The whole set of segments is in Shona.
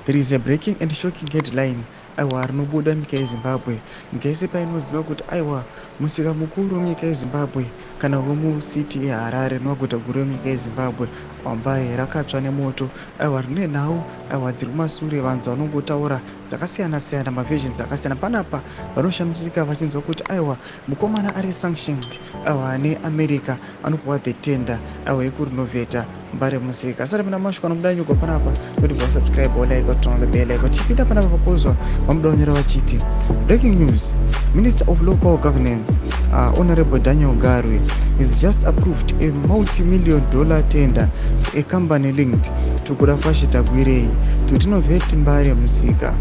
There is a breaking and shocking headline aiwa rinobuda munyika yeZimbabwe. Nyika yese painoziva kuti aiwa musika mukuru munyika yeZimbabwe kana womusiti yeHarare rinoguta guru remunyika yeZimbabwe Mbare rakatsva nemoto. Aiwa rine nhau aiwa dziri kumashure, vanhu vanongotaura dzakasiyana siyana, mavhizhins akasiyana. Panapa vanoshamisika vachinzwa kuti aiwa mukomana ari sanctioned aiwa neAmerica anopuwa the tender aiwa yekurinovheta Mbare musika. Asati pana mashoko anomuda nyuko panapa kuti subscribe or like or turn on the bell icon. Chipinda panapa pakuzwa vamudonyera vachiti breaking news, Minister of Local Governance Honorable Daniel Garwe has just approved a multi-million-dollar tender for a company linked to Kudafashita Gwirei to renovate Mbare Musika.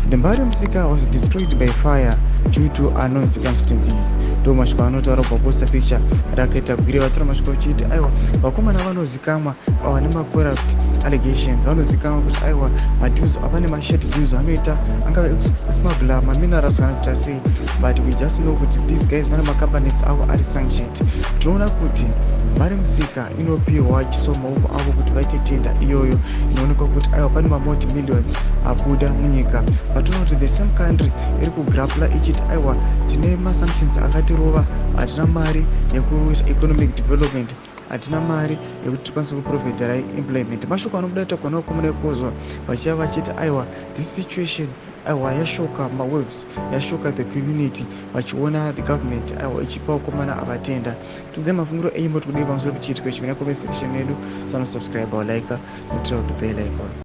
The Mbare Musika was destroyed by fire due to unknown circumstances. Ndo mashoko anotaura paposta picture rakaita Gwirei. Vatora mashoko vachiti aiwa vakomana vanozikamwa vane corrupt allegations, vanozikamwa kuti aiwa madues apane mashedi dues anoita angava smuggler maminerals kana kuti sei, but we just know kuti these guys vane macompanies avo ari sanctioned. Tinoona kuti Mbare Musika inopiwa chiso maoko avo kuti vaite tenda iyoyo inoonekwa kuti aiwa pane mamulti millions abuda munyika. Patinoona kuti the same country iri kugrapla ichiti aiwa tine masanctions akatirova, hatina mari yekuita economic development, hatina mari yekuti tikwanise kuprovhaiderai employment. Mashoko anobuda kwana wakomana kuzwa vachiva vachiti aiwa this situation aiwa yashoka mawebs, yashoka the community, vachiona the government aiwa ichipa wakomana avatenda. Tudze mafungiro enyu moti kudii pamusoro pechiitiko ichi. Mina comment section yedu, so subscribe or like, and turn on the bell icon.